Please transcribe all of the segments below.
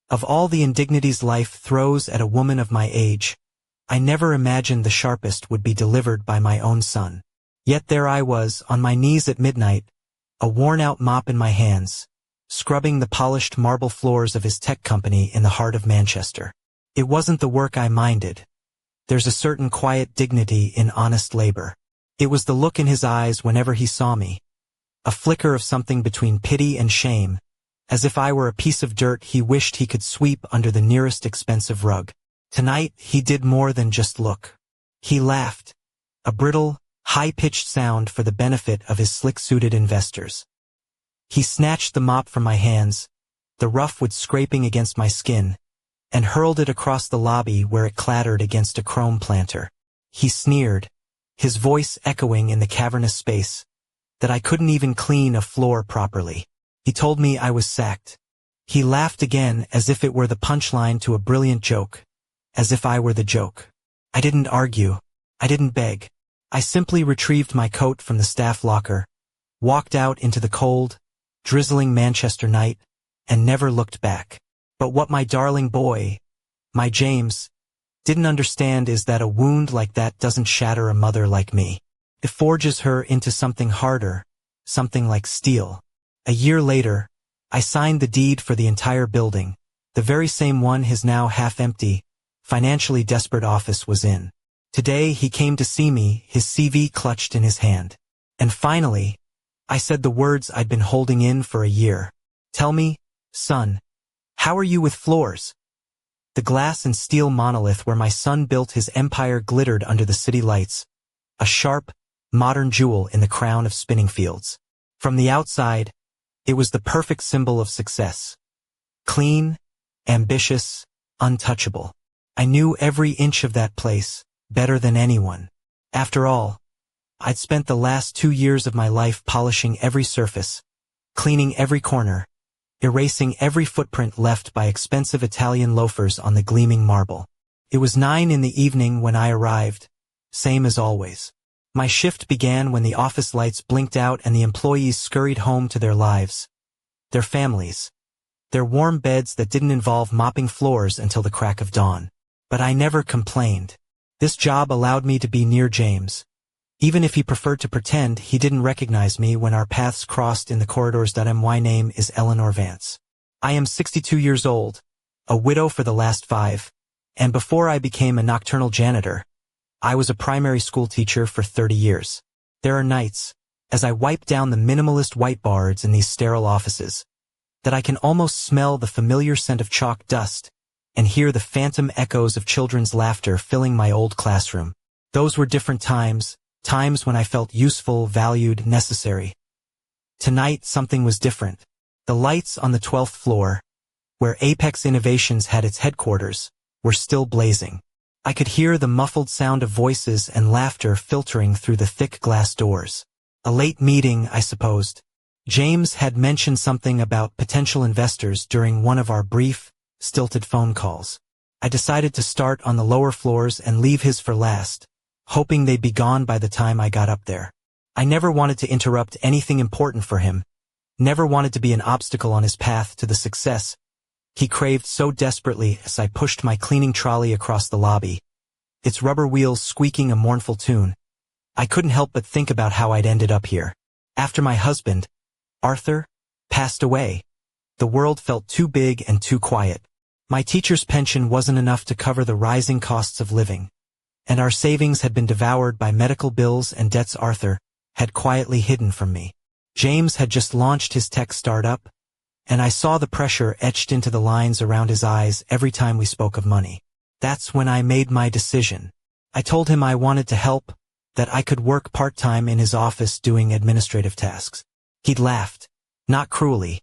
Of all the indignities life throws at a woman of my age, I never imagined the sharpest would be delivered by my own son. Yet there I was, on my knees at midnight, a worn-out mop in my hands, scrubbing the polished marble floors of his tech company in the heart of Manchester. It wasn't the work I minded. There's a certain quiet dignity in honest labor. It was the look in his eyes whenever he saw me, a flicker of something between pity and shame, as if I were a piece of dirt he wished he could sweep under the nearest expensive rug. Tonight he did more than just look. He laughed, a brittle, high-pitched sound for the benefit of his slick-suited investors. He snatched the mop from my hands, the rough wood scraping against my skin, and hurled it across the lobby where it clattered against a chrome planter. He sneered, his voice echoing in the cavernous space, that I couldn't even clean a floor properly. He told me I was sacked. He laughed again as if it were the punchline to a brilliant joke, as if I were the joke. I didn't argue. I didn't beg. I simply retrieved my coat from the staff locker, walked out into the cold, drizzling Manchester night, and never looked back. But what my darling boy, my James, didn't understand is that a wound like that doesn't shatter a mother like me. It forges her into something harder, something like steel. A year later, I signed the deed for the entire building, the very same one his now half-empty, financially desperate office was in. Today he came to see me, his CV clutched in his hand. And finally, I said the words I'd been holding in for a year. Tell me, son, how are you with floors? The glass and steel monolith where my son built his empire glittered under the city lights, a sharp, modern jewel in the crown of spinning fields. From the outside, it was the perfect symbol of success. Clean, ambitious, untouchable. I knew every inch of that place, better than anyone. After all, I'd spent the last 2 years of my life polishing every surface, cleaning every corner, erasing every footprint left by expensive Italian loafers on the gleaming marble. It was 9 in the evening when I arrived, same as always. My shift began when the office lights blinked out and the employees scurried home to their lives, their families, their warm beds that didn't involve mopping floors until the crack of dawn. But I never complained. This job allowed me to be near James, even if he preferred to pretend he didn't recognize me when our paths crossed in the corridors. My name is Eleanor Vance. I am 62 years old, a widow for the last 5, and before I became a nocturnal janitor, I was a primary school teacher for 30 years. There are nights, as I wipe down the minimalist whiteboards in these sterile offices, that I can almost smell the familiar scent of chalk dust and hear the phantom echoes of children's laughter filling my old classroom. Those were different times, times when I felt useful, valued, necessary. Tonight something was different. The lights on the 12th floor, where Apex Innovations had its headquarters, were still blazing. I could hear the muffled sound of voices and laughter filtering through the thick glass doors. A late meeting, I supposed. James had mentioned something about potential investors during one of our brief, stilted phone calls. I decided to start on the lower floors and leave his for last, hoping they'd be gone by the time I got up there. I never wanted to interrupt anything important for him, never wanted to be an obstacle on his path to the success he craved so desperately. As I pushed my cleaning trolley across the lobby, its rubber wheels squeaking a mournful tune, I couldn't help but think about how I'd ended up here. After my husband, Arthur, passed away, the world felt too big and too quiet. My teacher's pension wasn't enough to cover the rising costs of living, and our savings had been devoured by medical bills and debts Arthur had quietly hidden from me. James had just launched his tech startup, and I saw the pressure etched into the lines around his eyes every time we spoke of money. That's when I made my decision. I told him I wanted to help, that I could work part-time in his office doing administrative tasks. He'd laughed, not cruelly,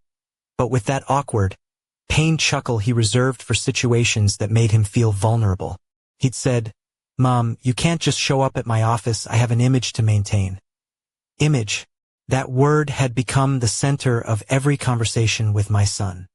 but with that awkward, pained chuckle he reserved for situations that made him feel vulnerable. He'd said, "Mom, you can't just show up at my office, I have an image to maintain." Image. That word had become the center of every conversation with my son.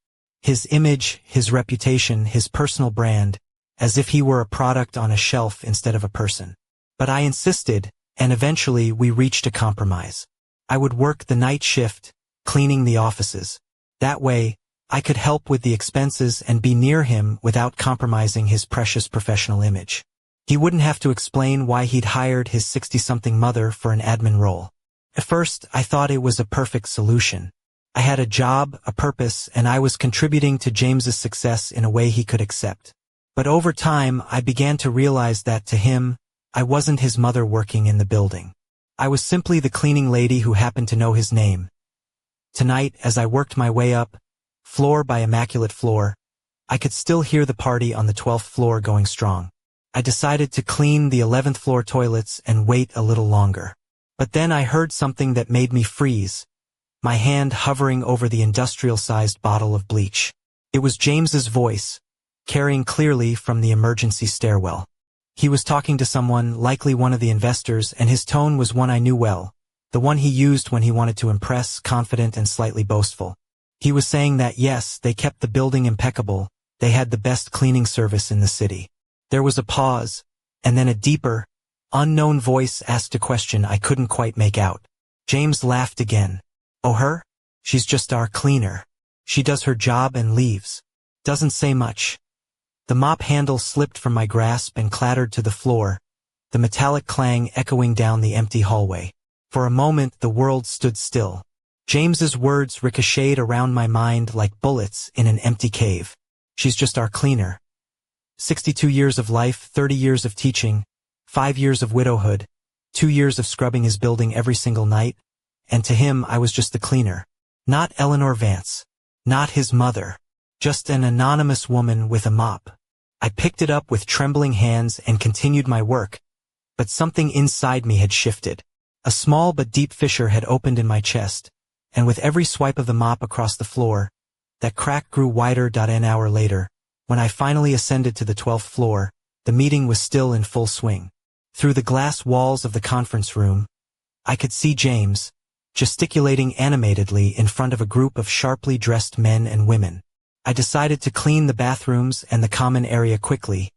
His image, his reputation, his personal brand, as if he were a product on a shelf instead of a person. But I insisted, and eventually we reached a compromise. I would work the night shift, cleaning the offices. That way, I could help with the expenses and be near him without compromising his precious professional image. He wouldn't have to explain why he'd hired his 60-something mother for an admin role. At first, I thought it was a perfect solution. I had a job, a purpose, and I was contributing to James's success in a way he could accept. But over time, I began to realize that to him, I wasn't his mother working in the building. I was simply the cleaning lady who happened to know his name. Tonight, as I worked my way up, floor by immaculate floor, I could still hear the party on the 12th floor going strong. I decided to clean the 11th floor toilets and wait a little longer. But then I heard something that made me freeze, my hand hovering over the industrial-sized bottle of bleach. It was James's voice, carrying clearly from the emergency stairwell. He was talking to someone, likely one of the investors, and his tone was one I knew well, the one he used when he wanted to impress, confident and slightly boastful. He was saying that yes, they kept the building impeccable, they had the best cleaning service in the city. There was a pause, and then a deeper, unknown voice asked a question I couldn't quite make out. James laughed again. Oh, her? She's just our cleaner. She does her job and leaves. Doesn't say much. The mop handle slipped from my grasp and clattered to the floor, the metallic clang echoing down the empty hallway. For a moment the world stood still. James's words ricocheted around my mind like bullets in an empty cave. She's just our cleaner. 62 years of life, 30 years of teaching, 5 years of widowhood, 2 years of scrubbing his building every single night, and to him I was just the cleaner. Not Eleanor Vance. Not his mother. Just an anonymous woman with a mop. I picked it up with trembling hands and continued my work, but something inside me had shifted. A small but deep fissure had opened in my chest, and with every swipe of the mop across the floor, that crack grew wider. An hour later, when I finally ascended to the 12th floor, the meeting was still in full swing. Through the glass walls of the conference room, I could see James, gesticulating animatedly in front of a group of sharply dressed men and women. I decided to clean the bathrooms and the common area quickly,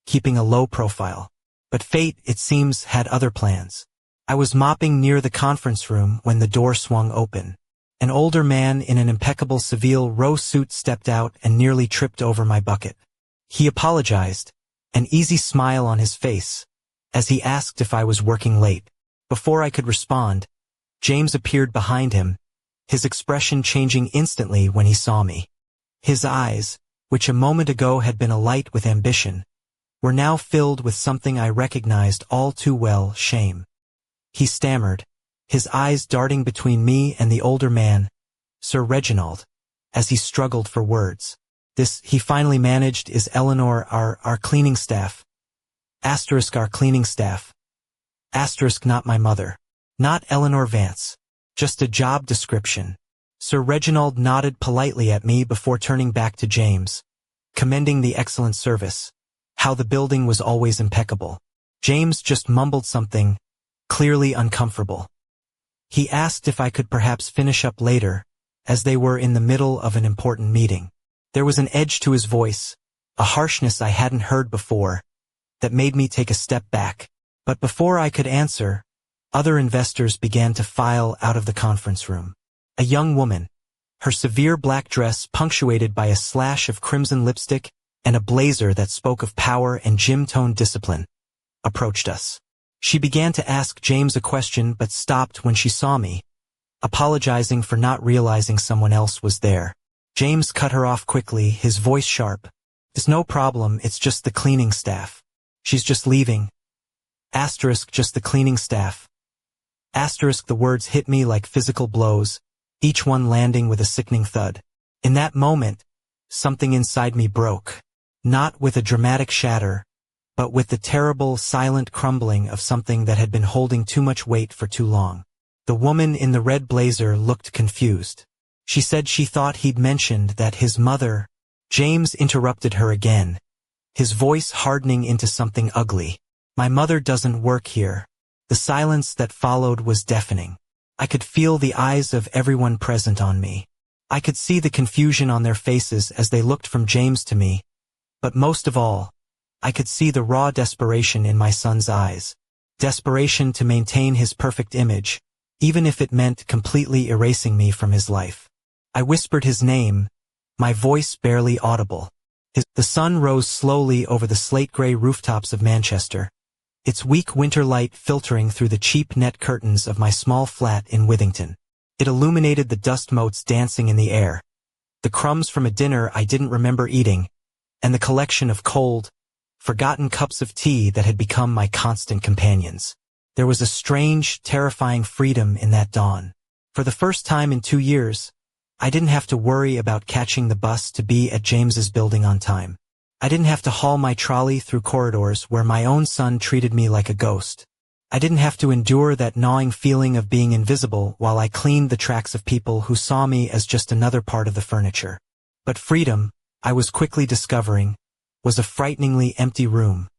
keeping a low profile. But fate, it seems, had other plans. I was mopping near the conference room when the door swung open. An older man in an impeccable Seville Row suit stepped out and nearly tripped over my bucket. He apologized, an easy smile on his face, as he asked if I was working late. Before I could respond, James appeared behind him, his expression changing instantly when he saw me. His eyes, which a moment ago had been alight with ambition, were now filled with something I recognized all too well: shame. He stammered, his eyes darting between me and the older man, Sir Reginald, as he struggled for words. This, he finally managed, is Eleanor, our cleaning staff. Asterisk our cleaning staff. Asterisk not my mother. Not Eleanor Vance. Just a job description. Sir Reginald nodded politely at me before turning back to James, commending the excellent service, how the building was always impeccable. James just mumbled something, clearly uncomfortable. He asked if I could perhaps finish up later, as they were in the middle of an important meeting. There was an edge to his voice, a harshness I hadn't heard before, that made me take a step back. But before I could answer, other investors began to file out of the conference room. A young woman, her severe black dress punctuated by a slash of crimson lipstick and a blazer that spoke of power and gym-toned discipline, approached us. She began to ask James a question but stopped when she saw me, apologizing for not realizing someone else was there. James cut her off quickly, his voice sharp. It's no problem, it's just the cleaning staff. She's just leaving. Asterisk just the cleaning staff. Asterisk the words hit me like physical blows, each one landing with a sickening thud. In that moment, something inside me broke. Not with a dramatic shatter, but with the terrible, silent crumbling of something that had been holding too much weight for too long. The woman in the red blazer looked confused. She said she thought he'd mentioned that his mother. James interrupted her again, his voice hardening into something ugly. My mother doesn't work here. The silence that followed was deafening. I could feel the eyes of everyone present on me. I could see the confusion on their faces as they looked from James to me. But most of all, I could see the raw desperation in my son's eyes. Desperation to maintain his perfect image, even if it meant completely erasing me from his life. I whispered his name, my voice barely audible. The sun rose slowly over the slate-gray rooftops of Manchester, its weak winter light filtering through the cheap net curtains of my small flat in Withington. It illuminated the dust motes dancing in the air, the crumbs from a dinner I didn't remember eating, and the collection of cold, forgotten cups of tea that had become my constant companions. There was a strange, terrifying freedom in that dawn. For the first time in 2 years, I didn't have to worry about catching the bus to be at James's building on time. I didn't have to haul my trolley through corridors where my own son treated me like a ghost. I didn't have to endure that gnawing feeling of being invisible while I cleaned the tracks of people who saw me as just another part of the furniture. But freedom, I was quickly discovering, was a frighteningly empty room.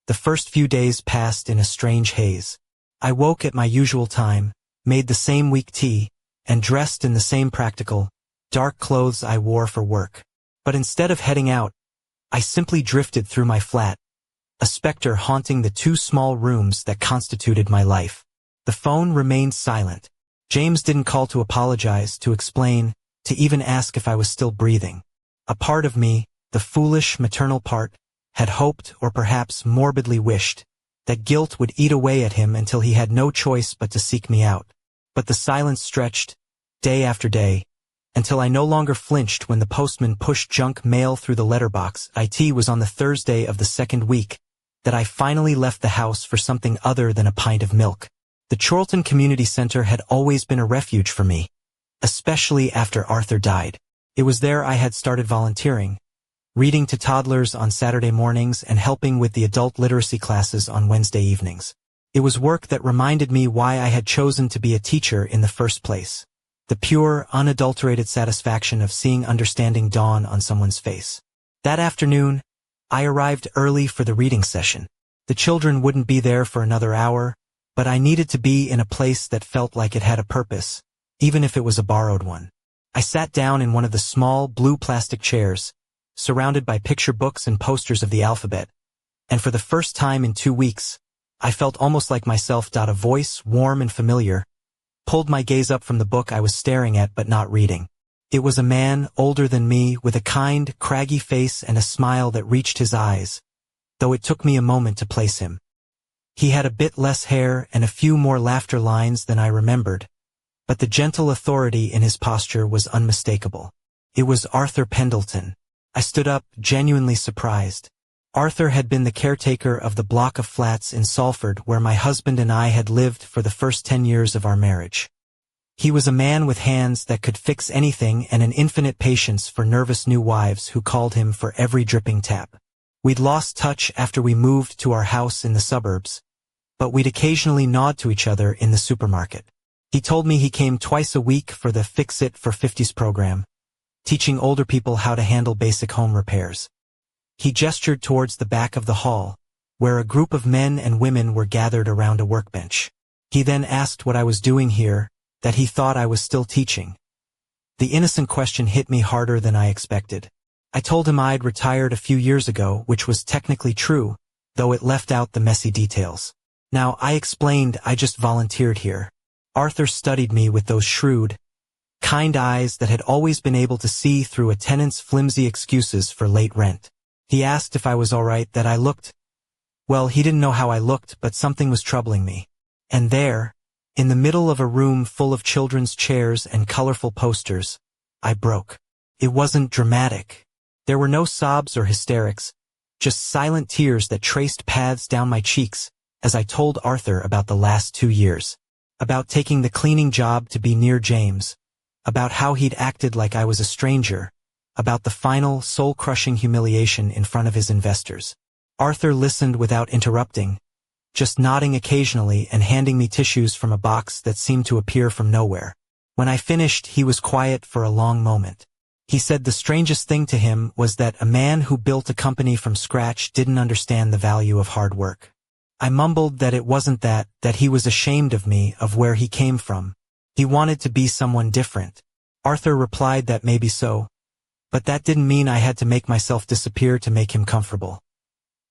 The first few days passed in a strange haze. I woke at my usual time, made the same weak tea, and dressed in the same practical, dark clothes I wore for work. But instead of heading out, I simply drifted through my flat, a specter haunting the 2 small rooms that constituted my life. The phone remained silent. James didn't call to apologize, to explain, to even ask if I was still breathing. A part of me, the foolish maternal part, had hoped, or perhaps morbidly wished, that guilt would eat away at him until he had no choice but to seek me out. But the silence stretched, day after day, until I no longer flinched when the postman pushed junk mail through the letterbox. It was on the Thursday of the second week that I finally left the house for something other than a pint of milk. The Chorlton Community Center had always been a refuge for me, especially after Arthur died. It was there I had started volunteering, reading to toddlers on Saturday mornings and helping with the adult literacy classes on Wednesday evenings. It was work that reminded me why I had chosen to be a teacher in the first place. The pure, unadulterated satisfaction of seeing understanding dawn on someone's face. That afternoon, I arrived early for the reading session. The children wouldn't be there for another hour, but I needed to be in a place that felt like it had a purpose, even if it was a borrowed one. I sat down in one of the small, blue plastic chairs, surrounded by picture books and posters of the alphabet, and for the first time in 2 weeks, I felt almost like myself. A voice, warm and familiar, pulled my gaze up from the book I was staring at but not reading. It was a man older than me, with a kind, craggy face and a smile that reached his eyes, though it took me a moment to place him. He had a bit less hair and a few more laughter lines than I remembered, but the gentle authority in his posture was unmistakable. It was Arthur Pendleton. I stood up, genuinely surprised. Arthur had been the caretaker of the block of flats in Salford where my husband and I had lived for the first 10 years of our marriage. He was a man with hands that could fix anything and an infinite patience for nervous new wives who called him for every dripping tap. We'd lost touch after we moved to our house in the suburbs, but we'd occasionally nod to each other in the supermarket. He told me he came twice a week for the Fix It for 50s program, teaching older people how to handle basic home repairs. He gestured towards the back of the hall, where a group of men and women were gathered around a workbench. He then asked what I was doing here, that he thought I was still teaching. The innocent question hit me harder than I expected. I told him I'd retired a few years ago, which was technically true, though it left out the messy details. Now, I explained I just volunteered here. Arthur studied me with those shrewd, kind eyes that had always been able to see through a tenant's flimsy excuses for late rent. He asked if I was all right, that I looked. Well, he didn't know how I looked, but something was troubling me. And there, in the middle of a room full of children's chairs and colorful posters, I broke. It wasn't dramatic. There were no sobs or hysterics, just silent tears that traced paths down my cheeks as I told Arthur about the last 2 years, about taking the cleaning job to be near James, about how he'd acted like I was a stranger, about the final, soul-crushing humiliation in front of his investors. Arthur listened without interrupting, just nodding occasionally and handing me tissues from a box that seemed to appear from nowhere. When I finished, he was quiet for a long moment. He said the strangest thing to him was that a man who built a company from scratch didn't understand the value of hard work. I mumbled that it wasn't that he was ashamed of me, of where he came from. He wanted to be someone different. Arthur replied that maybe so, but that didn't mean I had to make myself disappear to make him comfortable.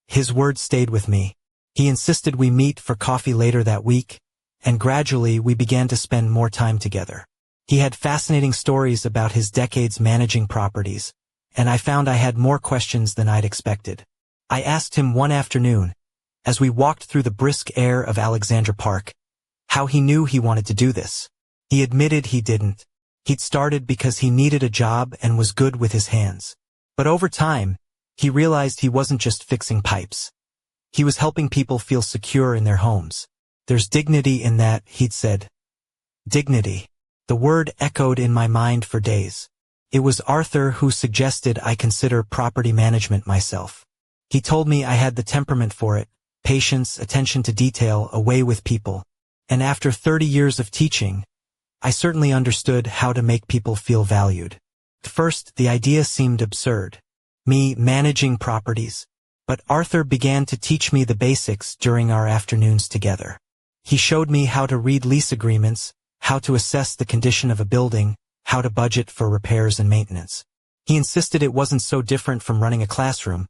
His words stayed with me. He insisted we meet for coffee later that week, and gradually we began to spend more time together. He had fascinating stories about his decades managing properties, and I found I had more questions than I'd expected. I asked him one afternoon, as we walked through the brisk air of Alexandra Park, how he knew he wanted to do this. He admitted he didn't. He'd started because he needed a job and was good with his hands. But over time, he realized he wasn't just fixing pipes. He was helping people feel secure in their homes. There's dignity in that, he'd said. Dignity. The word echoed in my mind for days. It was Arthur who suggested I consider property management myself. He told me I had the temperament for it, patience, attention to detail, a way with people. And after 30 years of teaching, I certainly understood how to make people feel valued. At first, the idea seemed absurd. Me managing properties. But Arthur began to teach me the basics during our afternoons together. He showed me how to read lease agreements, how to assess the condition of a building, how to budget for repairs and maintenance. He insisted it wasn't so different from running a classroom,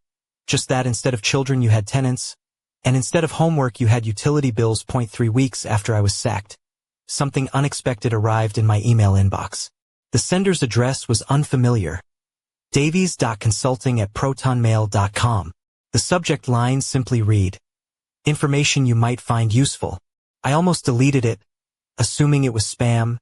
just that instead of children you had tenants, and instead of homework you had utility bills. 3 weeks after I was sacked, something unexpected arrived in my email inbox. The sender's address was unfamiliar. Davies.consulting@protonmail.com. The subject line simply read, "Information you might find useful." I almost deleted it, assuming it was spam,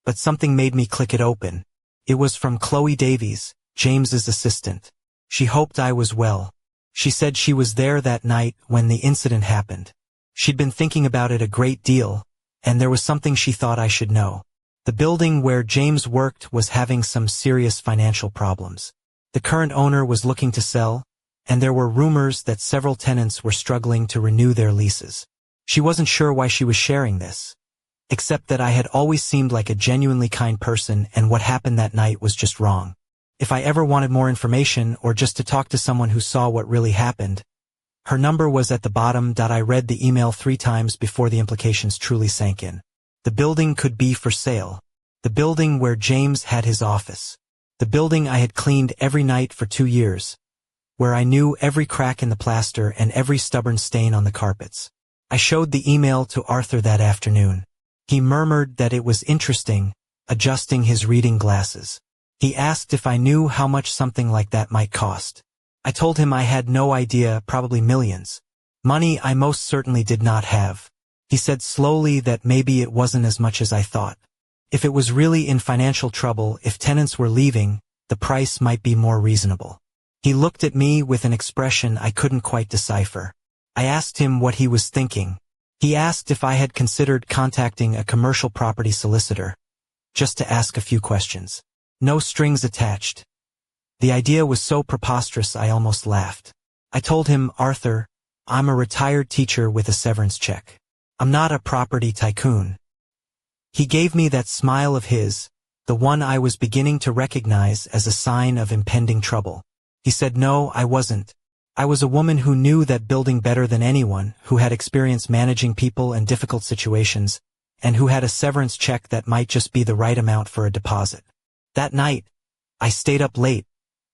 but something made me click it open. It was from Chloe Davies, James's assistant. She hoped I was well. She said she was there that night when the incident happened. She'd been thinking about it a great deal, and there was something she thought I should know. The building where James worked was having some serious financial problems. The current owner was looking to sell, and there were rumors that several tenants were struggling to renew their leases. She wasn't sure why she was sharing this, except that I had always seemed like a genuinely kind person and what happened that night was just wrong. If I ever wanted more information or just to talk to someone who saw what really happened, her number was at the bottom. I read the email 3 times before the implications truly sank in. The building could be for sale. The building where James had his office. The building I had cleaned every night for 2 years, where I knew every crack in the plaster and every stubborn stain on the carpets. I showed the email to Arthur that afternoon. He murmured that it was interesting, adjusting his reading glasses. He asked if I knew how much something like that might cost. I told him I had no idea, probably millions. Money I most certainly did not have. He said slowly that maybe it wasn't as much as I thought. If it was really in financial trouble, if tenants were leaving, the price might be more reasonable. He looked at me with an expression I couldn't quite decipher. I asked him what he was thinking. He asked if I had considered contacting a commercial property solicitor, just to ask a few questions. No strings attached. The idea was so preposterous I almost laughed. I told him, "Arthur, I'm a retired teacher with a severance check. I'm not a property tycoon." He gave me that smile of his, the one I was beginning to recognize as a sign of impending trouble. He said, "No, I wasn't. I was a woman who knew that building better than anyone, who had experience managing people and difficult situations, and who had a severance check that might just be the right amount for a deposit." That night, I stayed up late,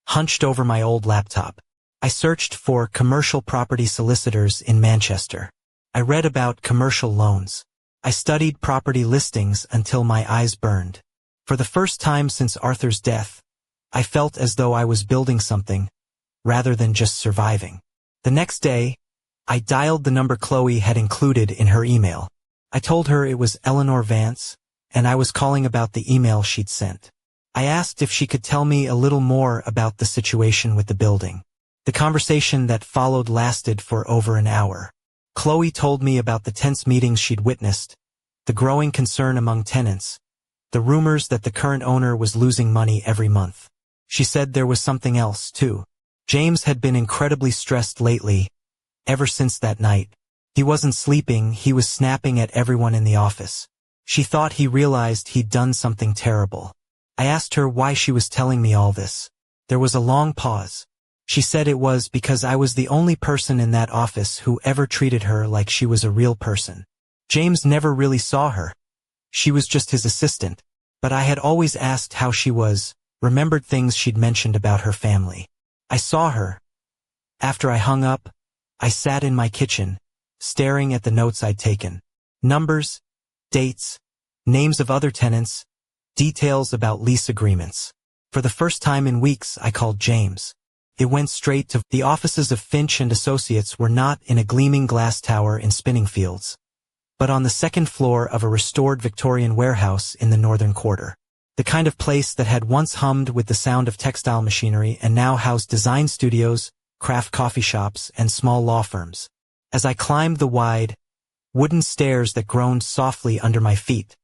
hunched over my old laptop. I searched for commercial property solicitors in Manchester. I read about commercial loans. I studied property listings until my eyes burned. For the first time since Arthur's death, I felt as though I was building something, rather than just surviving. The next day, I dialed the number Chloe had included in her email. I told her it was Eleanor Vance, and I was calling about the email she'd sent. I asked if she could tell me a little more about the situation with the building. The conversation that followed lasted for over an hour. Chloe told me about the tense meetings she'd witnessed, the growing concern among tenants, the rumors that the current owner was losing money every month. She said there was something else, too. James had been incredibly stressed lately, ever since that night. He wasn't sleeping, he was snapping at everyone in the office. She thought he realized he'd done something terrible. I asked her why she was telling me all this. There was a long pause. She said it was because I was the only person in that office who ever treated her like she was a real person. James never really saw her. She was just his assistant. But I had always asked how she was, remembered things she'd mentioned about her family. I saw her. After I hung up, I sat in my kitchen, staring at the notes I'd taken. Numbers, dates, names of other tenants, Details about lease agreements. For the first time in weeks, I called James. It went straight to the offices of Finch and Associates were not in a gleaming glass tower in Spinningfields, but on the second floor of a restored Victorian warehouse in the northern quarter. The kind of place that had once hummed with the sound of textile machinery and now housed design studios, craft coffee shops, and small law firms. As I climbed the wide, wooden stairs that groaned softly under my feet,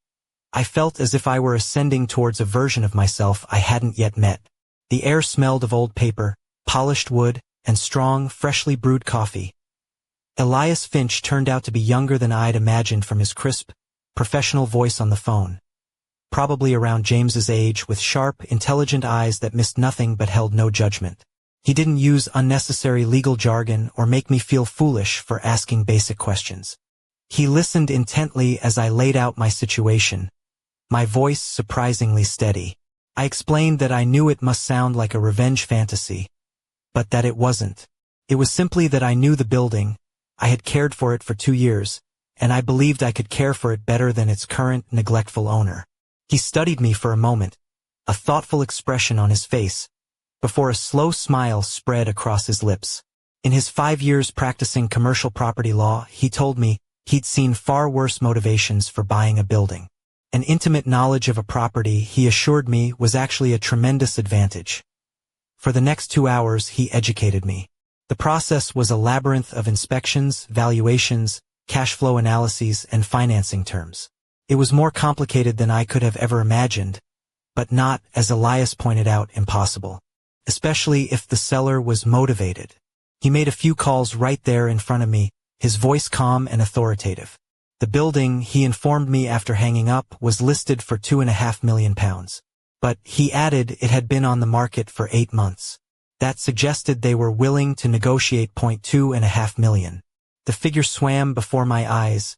I felt as if I were ascending towards a version of myself I hadn't yet met. The air smelled of old paper, polished wood, and strong, freshly brewed coffee. Elias Finch turned out to be younger than I'd imagined from his crisp, professional voice on the phone. Probably around James's age, with sharp, intelligent eyes that missed nothing but held no judgment. He didn't use unnecessary legal jargon or make me feel foolish for asking basic questions. He listened intently as I laid out my situation, my voice surprisingly steady. I explained that I knew it must sound like a revenge fantasy, but that it wasn't. It was simply that I knew the building, I had cared for it for 2 years, and I believed I could care for it better than its current neglectful owner. He studied me for a moment, a thoughtful expression on his face, before a slow smile spread across his lips. In his 5 years practicing commercial property law, he told me he'd seen far worse motivations for buying a building. An intimate knowledge of a property, he assured me, was actually a tremendous advantage. For the next 2 hours, he educated me. The process was a labyrinth of inspections, valuations, cash flow analyses, and financing terms. It was more complicated than I could have ever imagined, but not, as Elias pointed out, impossible. Especially if the seller was motivated. He made a few calls right there in front of me, his voice calm and authoritative. The building, he informed me after hanging up, was listed for £2.5 million. But, he added, it had been on the market for 8 months. That suggested they were willing to negotiate £2.5 million. The figure swam before my eyes,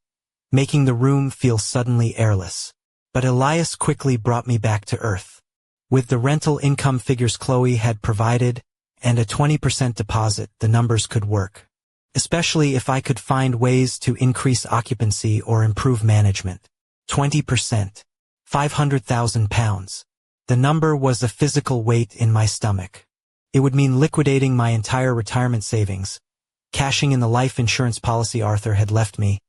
making the room feel suddenly airless. But Elias quickly brought me back to earth. With the rental income figures Chloe had provided, and a 20% deposit, the numbers could work. Especially if I could find ways to increase occupancy or improve management. 20%. £500,000. The number was a physical weight in my stomach. It would mean liquidating my entire retirement savings, cashing in the life insurance policy Arthur had left me,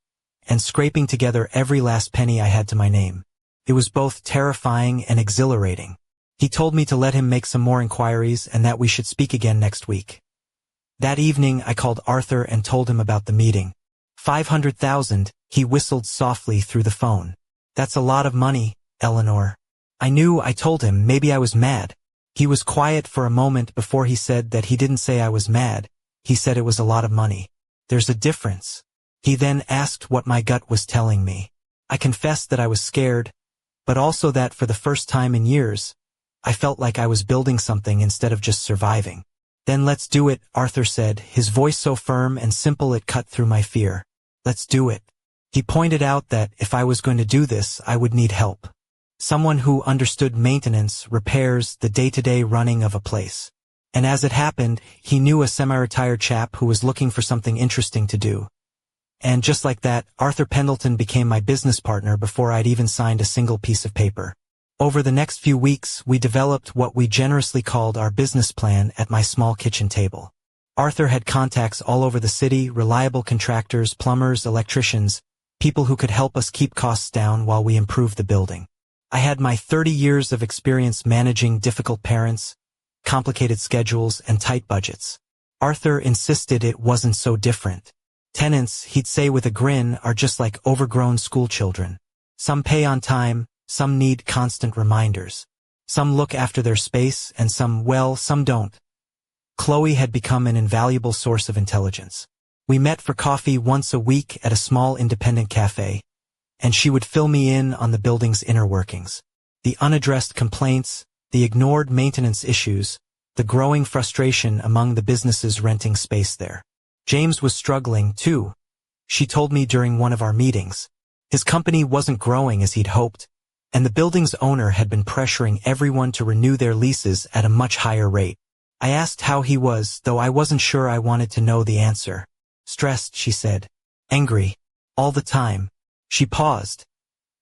and scraping together every last penny I had to my name. It was both terrifying and exhilarating. He told me to let him make some more inquiries and that we should speak again next week. That evening I called Arthur and told him about the meeting. 500,000, he whistled softly through the phone. That's a lot of money, Eleanor. I told him maybe I was mad. He was quiet for a moment before he said that he didn't say I was mad. He said it was a lot of money. There's a difference. He then asked what my gut was telling me. I confessed that I was scared, but also that for the first time in years, I felt like I was building something instead of just surviving. Then let's do it, Arthur said, his voice so firm and simple it cut through my fear. Let's do it. He pointed out that if I was going to do this, I would need help. Someone who understood maintenance, repairs, the day-to-day running of a place. And as it happened, he knew a semi-retired chap who was looking for something interesting to do. And just like that, Arthur Pendleton became my business partner before I'd even signed a single piece of paper. Over the next few weeks, we developed what we generously called our business plan at my small kitchen table. Arthur had contacts all over the city, reliable contractors, plumbers, electricians, people who could help us keep costs down while we improved the building. I had my 30 years of experience managing difficult parents, complicated schedules, and tight budgets. Arthur insisted it wasn't so different. Tenants, he'd say with a grin, are just like overgrown school children. Some pay on time, some need constant reminders. Some look after their space, and some don't. Chloe had become an invaluable source of intelligence. We met for coffee once a week at a small independent cafe, and she would fill me in on the building's inner workings. The unaddressed complaints, the ignored maintenance issues, the growing frustration among the businesses renting space there. James was struggling, too, she told me during one of our meetings. His company wasn't growing as he'd hoped, and the building's owner had been pressuring everyone to renew their leases at a much higher rate. I asked how he was, though I wasn't sure I wanted to know the answer. Stressed, she said. Angry. All the time. She paused,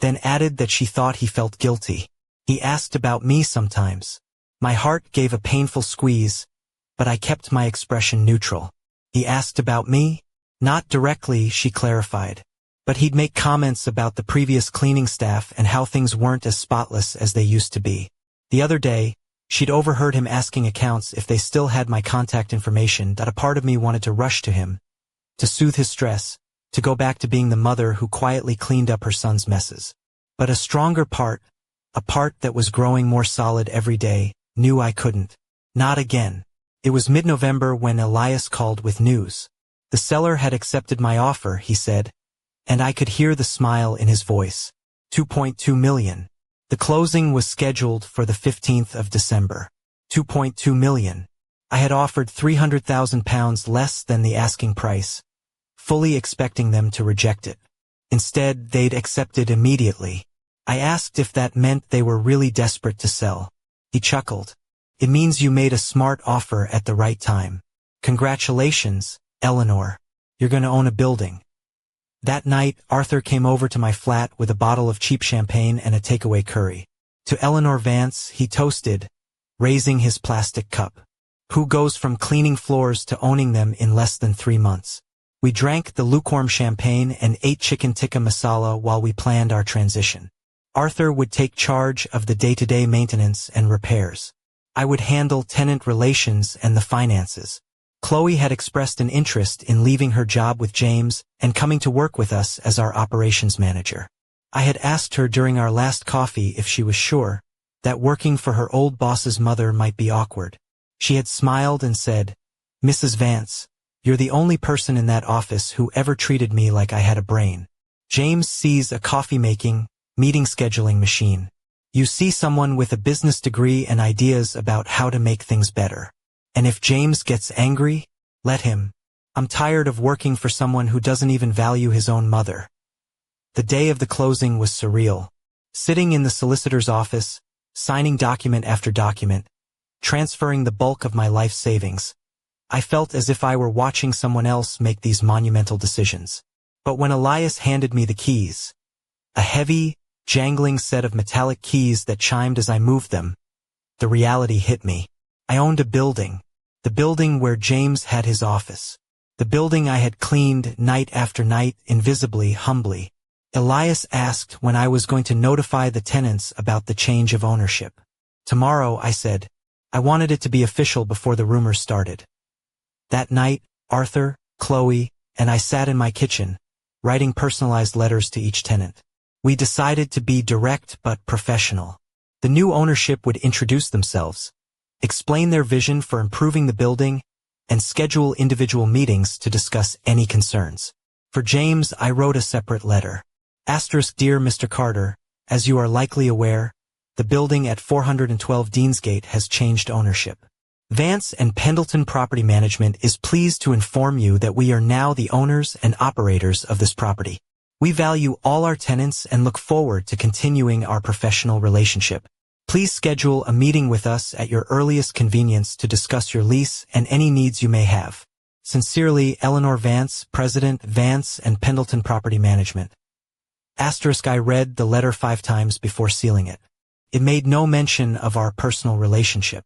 then added that she thought he felt guilty. He asked about me sometimes. My heart gave a painful squeeze, but I kept my expression neutral. He asked about me? Not directly, she clarified. But he'd make comments about the previous cleaning staff and how things weren't as spotless as they used to be. The other day, she'd overheard him asking accounts if they still had my contact information. That a part of me wanted to rush to him, to soothe his stress, to go back to being the mother who quietly cleaned up her son's messes. But a stronger part, a part that was growing more solid every day, knew I couldn't. Not again. It was mid-November when Elias called with news. The seller had accepted my offer, he said, and I could hear the smile in his voice. 2.2 million. The closing was scheduled for the 15th of December. 2.2 million. I had offered £300,000 less than the asking price, fully expecting them to reject it. Instead, they'd accepted immediately. I asked if that meant they were really desperate to sell. He chuckled. It means you made a smart offer at the right time. Congratulations, Eleanor. You're going to own a building. That night, Arthur came over to my flat with a bottle of cheap champagne and a takeaway curry. To Eleanor Vance, he toasted, raising his plastic cup. Who goes from cleaning floors to owning them in less than 3 months? We drank the lukewarm champagne and ate chicken tikka masala while we planned our transition. Arthur would take charge of the day-to-day maintenance and repairs. I would handle tenant relations and the finances. Chloe had expressed an interest in leaving her job with James and coming to work with us as our operations manager. I had asked her during our last coffee if she was sure that working for her old boss's mother might be awkward. She had smiled and said, "Mrs. Vance, you're the only person in that office who ever treated me like I had a brain." James sees a coffee-making, meeting scheduling machine. You see someone with a business degree and ideas about how to make things better. And if James gets angry, let him. I'm tired of working for someone who doesn't even value his own mother. The day of the closing was surreal. Sitting in the solicitor's office, signing document after document, transferring the bulk of my life savings, I felt as if I were watching someone else make these monumental decisions. But when Elias handed me the keys, a heavy, jangling set of metallic keys that chimed as I moved them, the reality hit me. I owned a building. The building where James had his office. The building I had cleaned night after night, invisibly, humbly. Elias asked when I was going to notify the tenants about the change of ownership. Tomorrow, I said. I wanted it to be official before the rumors started. That night, Arthur, Chloe, and I sat in my kitchen, writing personalized letters to each tenant. We decided to be direct but professional. The new ownership would introduce themselves, explain their vision for improving the building, and schedule individual meetings to discuss any concerns. For James, I wrote a separate letter. Dear Mr. Carter, as you are likely aware, the building at 412 Deansgate has changed ownership. Vance and Pendleton Property Management is pleased to inform you that we are now the owners and operators of this property. We value all our tenants and look forward to continuing our professional relationship. Please schedule a meeting with us at your earliest convenience to discuss your lease and any needs you may have. Sincerely, Eleanor Vance, President, Vance and Pendleton Property Management. I read the letter 5 times before sealing it. It made no mention of our personal relationship.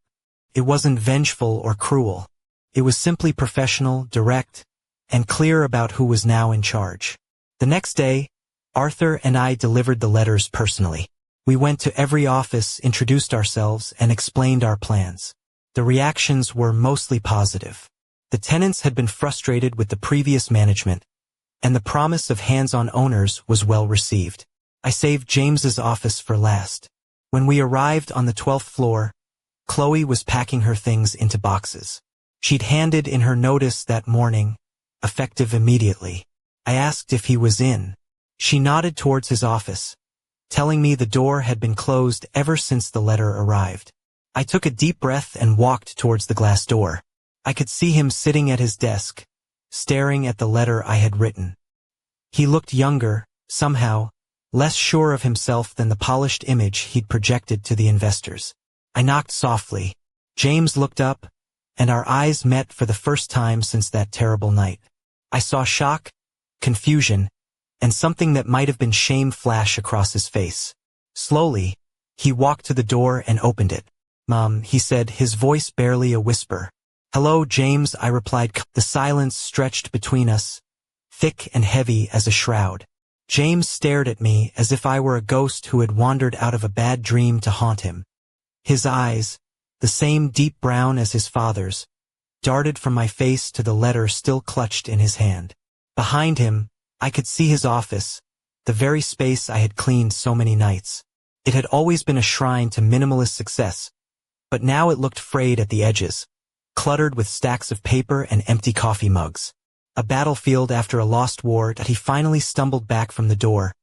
It wasn't vengeful or cruel. It was simply professional, direct, and clear about who was now in charge. The next day, Arthur and I delivered the letters personally. We went to every office, introduced ourselves, and explained our plans. The reactions were mostly positive. The tenants had been frustrated with the previous management, and the promise of hands-on owners was well received. I saved James's office for last. When we arrived on the 12th floor, Chloe was packing her things into boxes. She'd handed in her notice that morning, effective immediately. I asked if he was in. She nodded towards his office, telling me the door had been closed ever since the letter arrived. I took a deep breath and walked towards the glass door. I could see him sitting at his desk, staring at the letter I had written. He looked younger, somehow, less sure of himself than the polished image he'd projected to the investors. I knocked softly. James looked up, and our eyes met for the first time since that terrible night. I saw shock, confusion, and something that might have been shame flash across his face. Slowly, He walked to the door and opened it. "Mom," he said, his voice barely a whisper. "Hello, James," I replied. The silence stretched between us, thick and heavy as a shroud. James stared at me as if I were a ghost who had wandered out of a bad dream to haunt him. His eyes, the same deep brown as his father's, darted from my face to the letter still clutched in his hand. Behind him, I could see his office, the very space I had cleaned so many nights. It had always been a shrine to minimalist success, but now it looked frayed at the edges, cluttered with stacks of paper and empty coffee mugs. A battlefield after a lost war. He finally stumbled back from the door,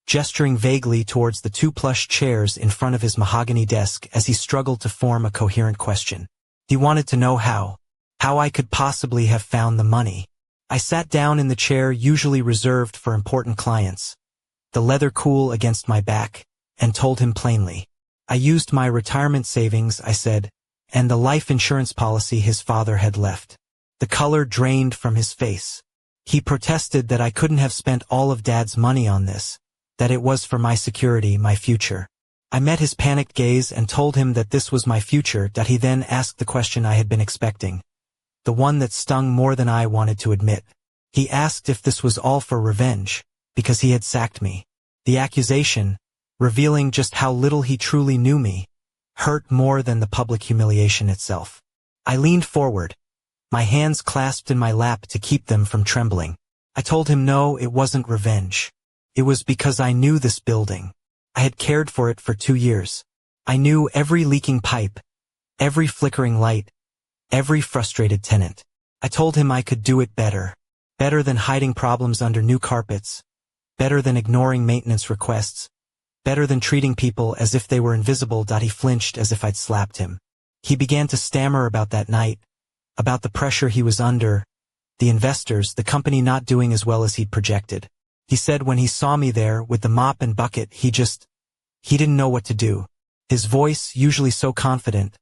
gesturing vaguely towards the two plush chairs in front of his mahogany desk as he struggled to form a coherent question. He wanted to know how I could possibly have found the money. I sat down in the chair usually reserved for important clients, the leather cool against my back, and told him plainly. I used my retirement savings, I said, and the life insurance policy his father had left. The color drained from his face. He protested that I couldn't have spent all of Dad's money on this, that it was for my security, my future. I met his panicked gaze and told him that this was my future. That he then asked the question I had been expecting, the one that stung more than I wanted to admit. He asked if this was all for revenge, because he had sacked me. The accusation, revealing just how little he truly knew me, hurt more than the public humiliation itself. I leaned forward, my hands clasped in my lap to keep them from trembling. I told him no, it wasn't revenge. It was because I knew this building. I had cared for it for 2 years. I knew every leaking pipe, every flickering light, every frustrated tenant. I told him I could do it better. Better than hiding problems under new carpets. Better than ignoring maintenance requests. Better than treating people as if they were invisible. He flinched as if I'd slapped him. He began to stammer about that night, about the pressure he was under, the investors, the company not doing as well as he'd projected. He said when he saw me there with the mop and bucket, he didn't know what to do. His voice, usually so confident,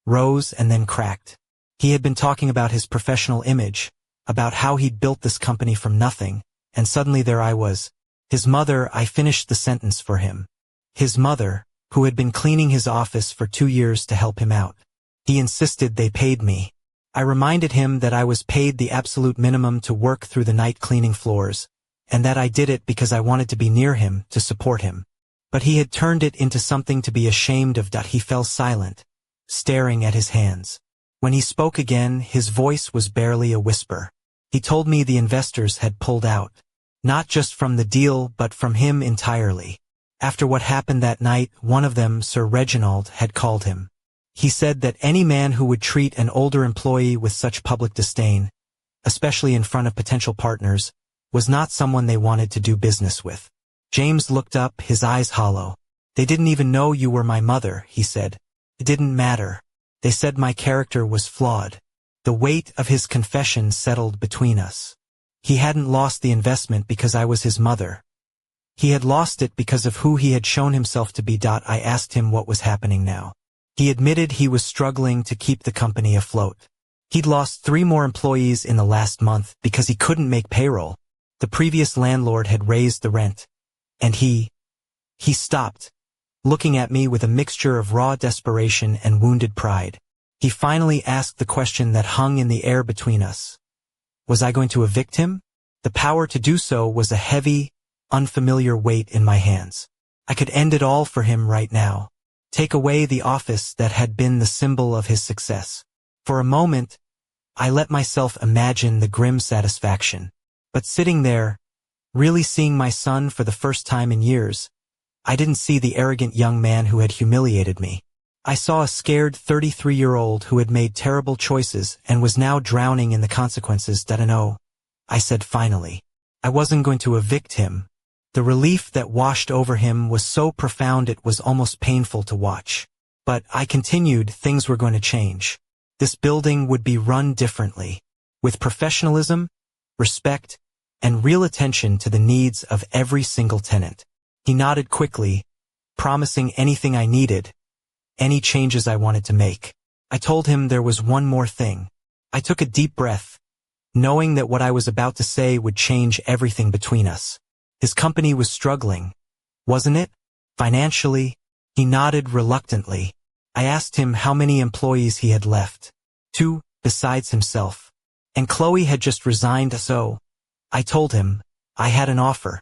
rose and then cracked. He had been talking about his professional image, about how he'd built this company from nothing, and suddenly there I was. His mother, I finished the sentence for him. His mother, who had been cleaning his office for 2 years to help him out. He insisted they paid me. I reminded him that I was paid the absolute minimum to work through the night cleaning floors, and that I did it because I wanted to be near him, to support him. But he had turned it into something to be ashamed of. He fell silent, staring at his hands. When he spoke again, his voice was barely a whisper. He told me the investors had pulled out. Not just from the deal, but from him entirely. After what happened that night, one of them, Sir Reginald, had called him. He said that any man who would treat an older employee with such public disdain, especially in front of potential partners, was not someone they wanted to do business with. James looked up, his eyes hollow. "They didn't even know you were my mother," he said. "It didn't matter. They said my character was flawed." The weight of his confession settled between us. He hadn't lost the investment because I was his mother. He had lost it because of who he had shown himself to be. I asked him what was happening now. He admitted he was struggling to keep the company afloat. He'd lost 3 more employees in the last month because he couldn't make payroll. The previous landlord had raised the rent. And he stopped, looking at me with a mixture of raw desperation and wounded pride. He finally asked the question that hung in the air between us. Was I going to evict him? The power to do so was a heavy, unfamiliar weight in my hands. I could end it all for him right now. Take away the office that had been the symbol of his success. For a moment, I let myself imagine the grim satisfaction. But sitting there, really seeing my son for the first time in years, I didn't see the arrogant young man who had humiliated me. I saw a scared 33-year-old who had made terrible choices and was now drowning in the consequences. No, I said finally. I wasn't going to evict him. The relief that washed over him was so profound it was almost painful to watch. But I continued, things were going to change. This building would be run differently, with professionalism, respect, and real attention to the needs of every single tenant. He nodded quickly, promising anything I needed, any changes I wanted to make. I told him there was one more thing. I took a deep breath, knowing that what I was about to say would change everything between us. His company was struggling, wasn't it? Financially. He nodded reluctantly. I asked him how many employees he had left. 2, besides himself. And Chloe had just resigned, so I told him I had an offer.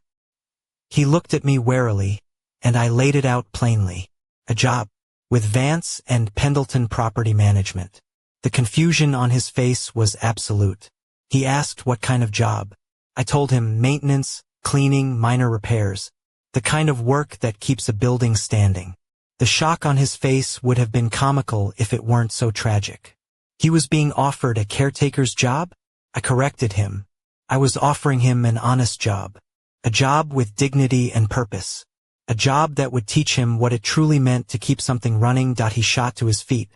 He looked at me warily, and I laid it out plainly. A job with Vance and Pendleton Property Management. The confusion on his face was absolute. He asked what kind of job. I told him maintenance, cleaning, minor repairs. The kind of work that keeps a building standing. The shock on his face would have been comical if it weren't so tragic. He was being offered a caretaker's job? I corrected him. I was offering him an honest job. A job with dignity and purpose. A job that would teach him what it truly meant to keep something running. He shot to his feet,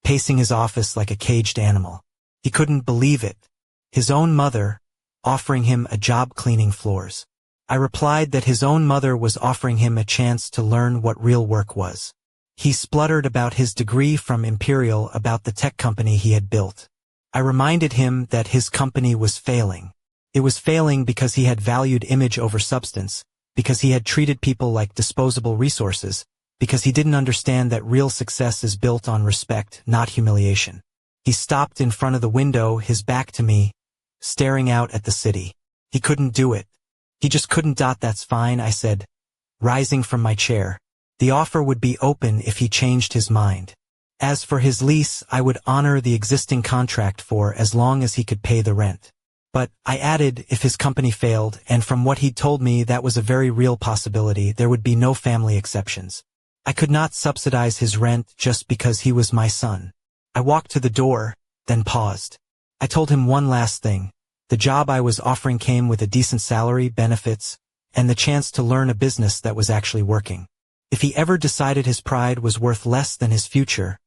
pacing his office like a caged animal. He couldn't believe it. His own mother, offering him a job cleaning floors. I replied that his own mother was offering him a chance to learn what real work was. He spluttered about his degree from Imperial, about the tech company he had built. I reminded him that his company was failing. It was failing because he had valued image over substance, because he had treated people like disposable resources, because he didn't understand that real success is built on respect, not humiliation. He stopped in front of the window, his back to me, staring out at the city. He couldn't do it. He just couldn't. That's fine, I said, rising from my chair. The offer would be open if he changed his mind. As for his lease, I would honor the existing contract for as long as he could pay the rent. But, I added, if his company failed, and from what he'd told me that was a very real possibility, there would be no family exceptions. I could not subsidize his rent just because he was my son. I walked to the door, then paused. I told him one last thing. The job I was offering came with a decent salary, benefits, and the chance to learn a business that was actually working. If he ever decided his pride was worth less than his future,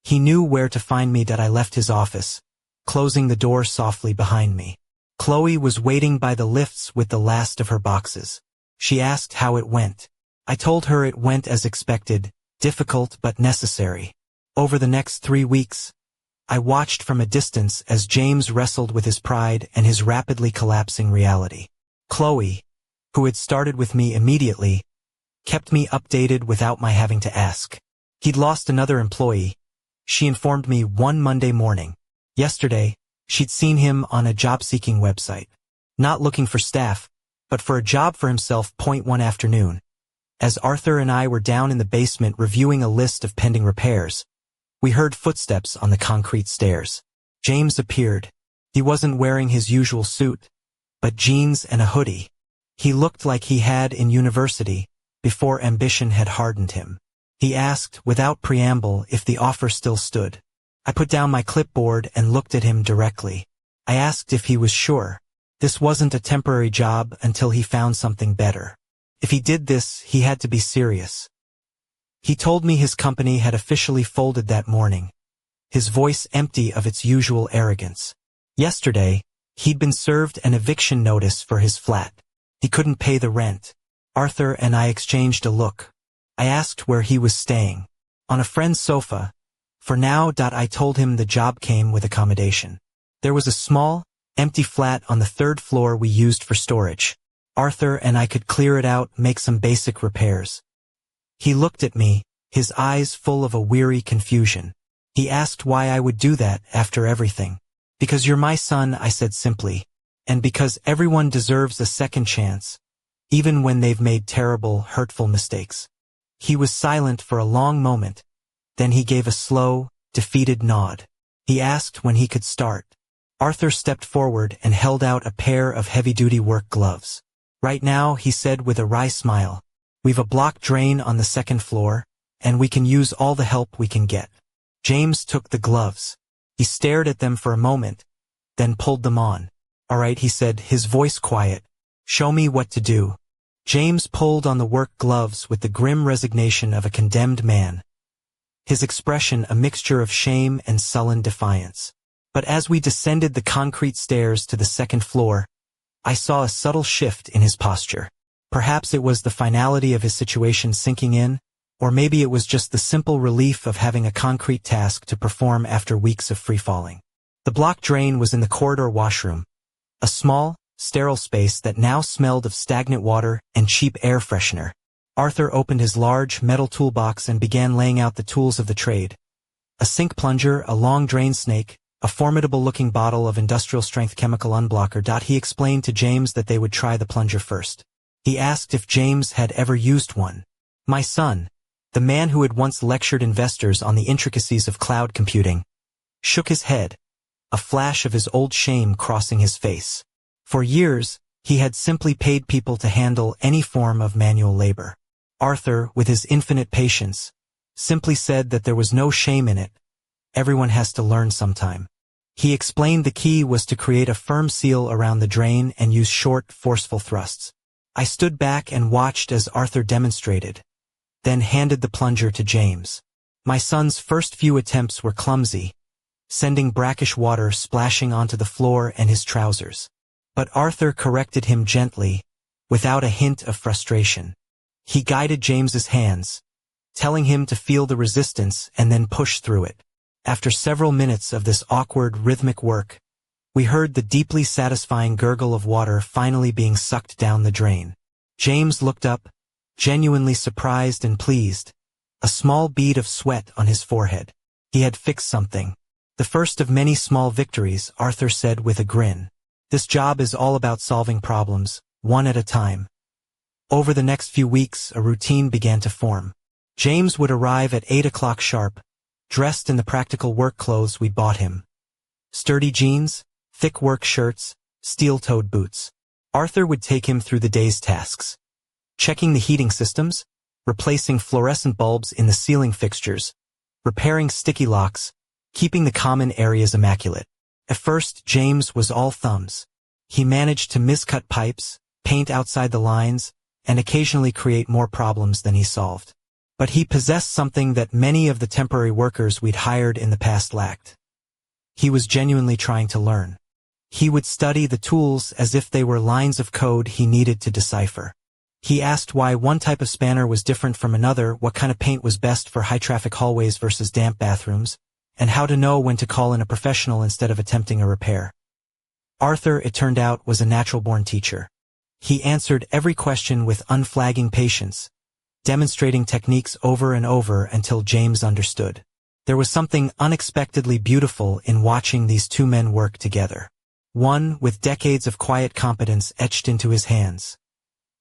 he knew where to find me. I left his office, closing the door softly behind me. Chloe was waiting by the lifts with the last of her boxes. She asked how it went. I told her it went as expected, difficult but necessary. Over the next 3 weeks, I watched from a distance as James wrestled with his pride and his rapidly collapsing reality. Chloe, who had started with me immediately, kept me updated without my having to ask. He'd lost another employee. She informed me one Monday morning. Yesterday, she'd seen him on a job-seeking website. Not looking for staff, but for a job for himself. One afternoon, as Arthur and I were down in the basement reviewing a list of pending repairs, we heard footsteps on the concrete stairs. James appeared. He wasn't wearing his usual suit, but jeans and a hoodie. He looked like he had in university, before ambition had hardened him. He asked, without preamble, if the offer still stood. I put down my clipboard and looked at him directly. I asked if he was sure. This wasn't a temporary job until he found something better. If he did this, he had to be serious. He told me his company had officially folded that morning, his voice empty of its usual arrogance. Yesterday, he'd been served an eviction notice for his flat. He couldn't pay the rent. Arthur and I exchanged a look. I asked where he was staying. On a friend's sofa. For now. I told him the job came with accommodation. There was a small, empty flat on the 3rd floor we used for storage. Arthur and I could clear it out, make some basic repairs. He looked at me, his eyes full of a weary confusion. He asked why I would do that after everything. Because you're my son, I said simply. And because everyone deserves a second chance, even when they've made terrible, hurtful mistakes. He was silent for a long moment. Then he gave a slow, defeated nod. He asked when he could start. Arthur stepped forward and held out a pair of heavy-duty work gloves. Right now, he said with a wry smile, we've a block drain on the 2nd floor, and we can use all the help we can get. James took the gloves. He stared at them for a moment, then pulled them on. All right, he said, his voice quiet. Show me what to do. James pulled on the work gloves with the grim resignation of a condemned man. His expression a mixture of shame and sullen defiance. But as we descended the concrete stairs to the 2nd floor, I saw a subtle shift in his posture. Perhaps it was the finality of his situation sinking in, or maybe it was just the simple relief of having a concrete task to perform after weeks of free-falling. The block drain was in the corridor washroom, a small, sterile space that now smelled of stagnant water and cheap air freshener. Arthur opened his large, metal toolbox and began laying out the tools of the trade. A sink plunger, a long drain snake, a formidable-looking bottle of industrial-strength chemical unblocker. He explained to James that they would try the plunger first. He asked if James had ever used one. My son, the man who had once lectured investors on the intricacies of cloud computing, shook his head, a flash of his old shame crossing his face. For years, he had simply paid people to handle any form of manual labor. Arthur, with his infinite patience, simply said that there was no shame in it. Everyone has to learn sometime. He explained the key was to create a firm seal around the drain and use short, forceful thrusts. I stood back and watched as Arthur demonstrated, then handed the plunger to James. My son's first few attempts were clumsy, sending brackish water splashing onto the floor and his trousers. But Arthur corrected him gently, without a hint of frustration. He guided James's hands, telling him to feel the resistance and then push through it. After several minutes of this awkward, rhythmic work, we heard the deeply satisfying gurgle of water finally being sucked down the drain. James looked up, genuinely surprised and pleased, a small bead of sweat on his forehead. He had fixed something. The first of many small victories, Arthur said with a grin. This job is all about solving problems, one at a time. Over the next few weeks, a routine began to form. James would arrive at 8 o'clock sharp, dressed in the practical work clothes we bought him. Sturdy jeans, thick work shirts, steel-toed boots. Arthur would take him through the day's tasks. Checking the heating systems, replacing fluorescent bulbs in the ceiling fixtures, repairing sticky locks, keeping the common areas immaculate. At first, James was all thumbs. He managed to miscut pipes, paint outside the lines, and occasionally create more problems than he solved. But he possessed something that many of the temporary workers we'd hired in the past lacked. He was genuinely trying to learn. He would study the tools as if they were lines of code he needed to decipher. He asked why one type of spanner was different from another, what kind of paint was best for high-traffic hallways versus damp bathrooms, and how to know when to call in a professional instead of attempting a repair. Arthur, it turned out, was a natural-born teacher. He answered every question with unflagging patience, demonstrating techniques over and over until James understood. There was something unexpectedly beautiful in watching these two men work together. One with decades of quiet competence etched into his hands.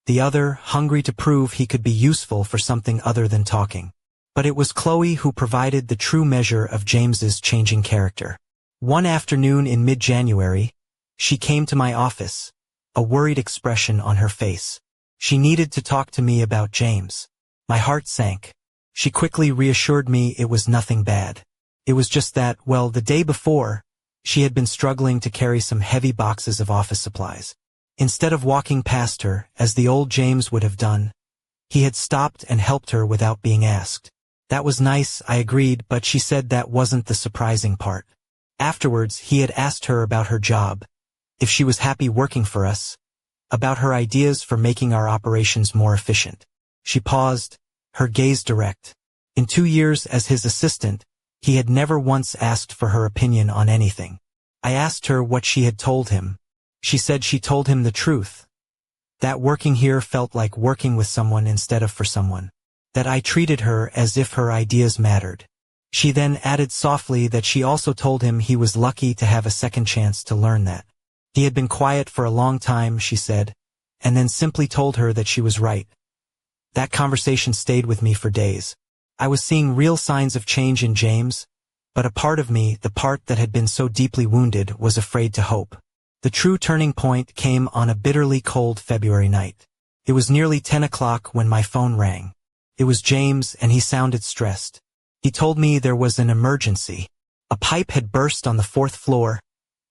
The other hungry to prove he could be useful for something other than talking. But it was Chloe who provided the true measure of James's changing character. One afternoon in mid-January, she came to my office, a worried expression on her face. She needed to talk to me about James. My heart sank. She quickly reassured me it was nothing bad. It was just that, well, the day before, she had been struggling to carry some heavy boxes of office supplies. Instead of walking past her, as the old James would have done, he had stopped and helped her without being asked. That was nice, I agreed, but she said that wasn't the surprising part. Afterwards, he had asked her about her job, if she was happy working for us, about her ideas for making our operations more efficient. She paused, her gaze direct. In 2 years as his assistant, he had never once asked for her opinion on anything. I asked her what she had told him. She said she told him the truth. That working here felt like working with someone instead of for someone. That I treated her as if her ideas mattered. She then added softly that she also told him he was lucky to have a second chance to learn that. He had been quiet for a long time, she said, and then simply told her that she was right. That conversation stayed with me for days. I was seeing real signs of change in James, but a part of me, the part that had been so deeply wounded, was afraid to hope. The true turning point came on a bitterly cold February night. It was nearly 10 o'clock when my phone rang. It was James, and he sounded stressed. He told me there was an emergency. A pipe had burst on the 4th floor,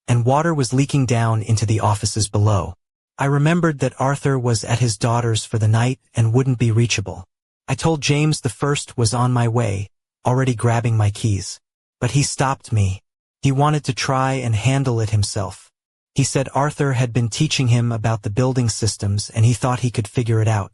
and water was leaking down into the offices below. I remembered that Arthur was at his daughter's for the night and wouldn't be reachable. I told James the first was on my way, already grabbing my keys. But he stopped me. He wanted to try and handle it himself. He said Arthur had been teaching him about the building systems and he thought he could figure it out.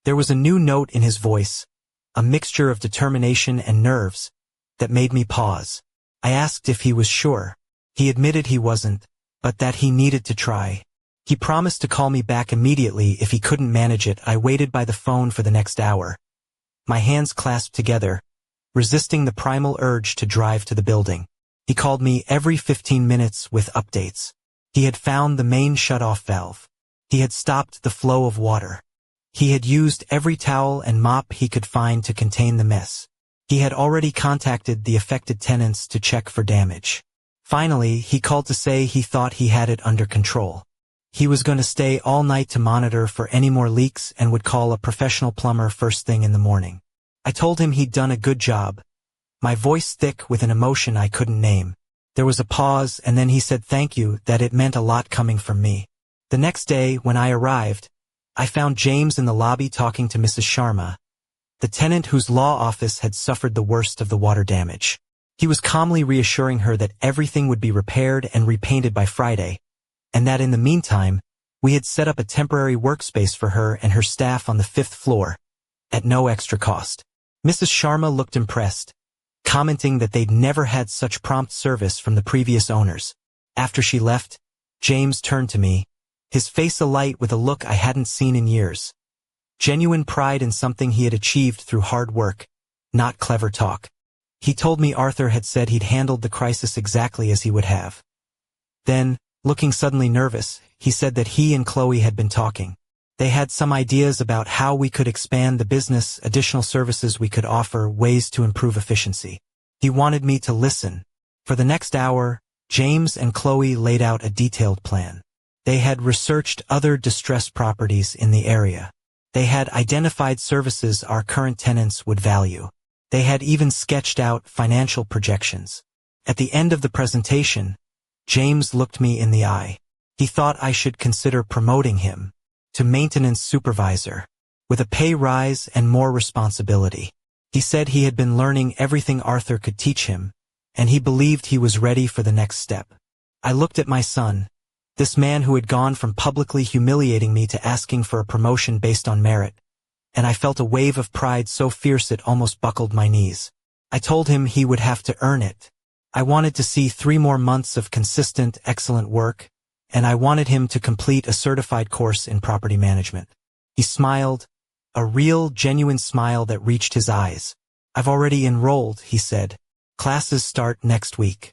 There was a new note in his voice, a mixture of determination and nerves, that made me pause. I asked if he was sure. He admitted he wasn't, but that he needed to try. He promised to call me back immediately if he couldn't manage it. I waited by the phone for the next hour, my hands clasped together, resisting the primal urge to drive to the building. He called me every 15 minutes with updates. He had found the main shut-off valve. He had stopped the flow of water. He had used every towel and mop he could find to contain the mess. He had already contacted the affected tenants to check for damage. Finally, he called to say he thought he had it under control. He was going to stay all night to monitor for any more leaks and would call a professional plumber first thing in the morning. I told him he'd done a good job, my voice thick with an emotion I couldn't name. There was a pause, and then he said thank you, that it meant a lot coming from me. The next day, when I arrived, I found James in the lobby talking to Mrs. Sharma, the tenant whose law office had suffered the worst of the water damage. He was calmly reassuring her that everything would be repaired and repainted by Friday, and that in the meantime, we had set up a temporary workspace for her and her staff on the 5th floor, at no extra cost. Mrs. Sharma looked impressed, commenting that they'd never had such prompt service from the previous owners. After she left, James turned to me, his face alight with a look I hadn't seen in years. Genuine pride in something he had achieved through hard work, not clever talk. He told me Arthur had said he'd handled the crisis exactly as he would have. Then, looking suddenly nervous, he said that he and Chloe had been talking. They had some ideas about how we could expand the business, additional services we could offer, ways to improve efficiency. He wanted me to listen. For the next hour, James and Chloe laid out a detailed plan. They had researched other distressed properties in the area. They had identified services our current tenants would value. They had even sketched out financial projections. At the end of the presentation, James looked me in the eye. He thought I should consider promoting him to maintenance supervisor, with a pay rise and more responsibility. He said he had been learning everything Arthur could teach him, and he believed he was ready for the next step. I looked at my son, this man who had gone from publicly humiliating me to asking for a promotion based on merit, and I felt a wave of pride so fierce it almost buckled my knees. I told him he would have to earn it. I wanted to see 3 more months of consistent, excellent work, and I wanted him to complete a certified course in property management. He smiled, a real, genuine smile that reached his eyes. I've already enrolled, he said. Classes start next week.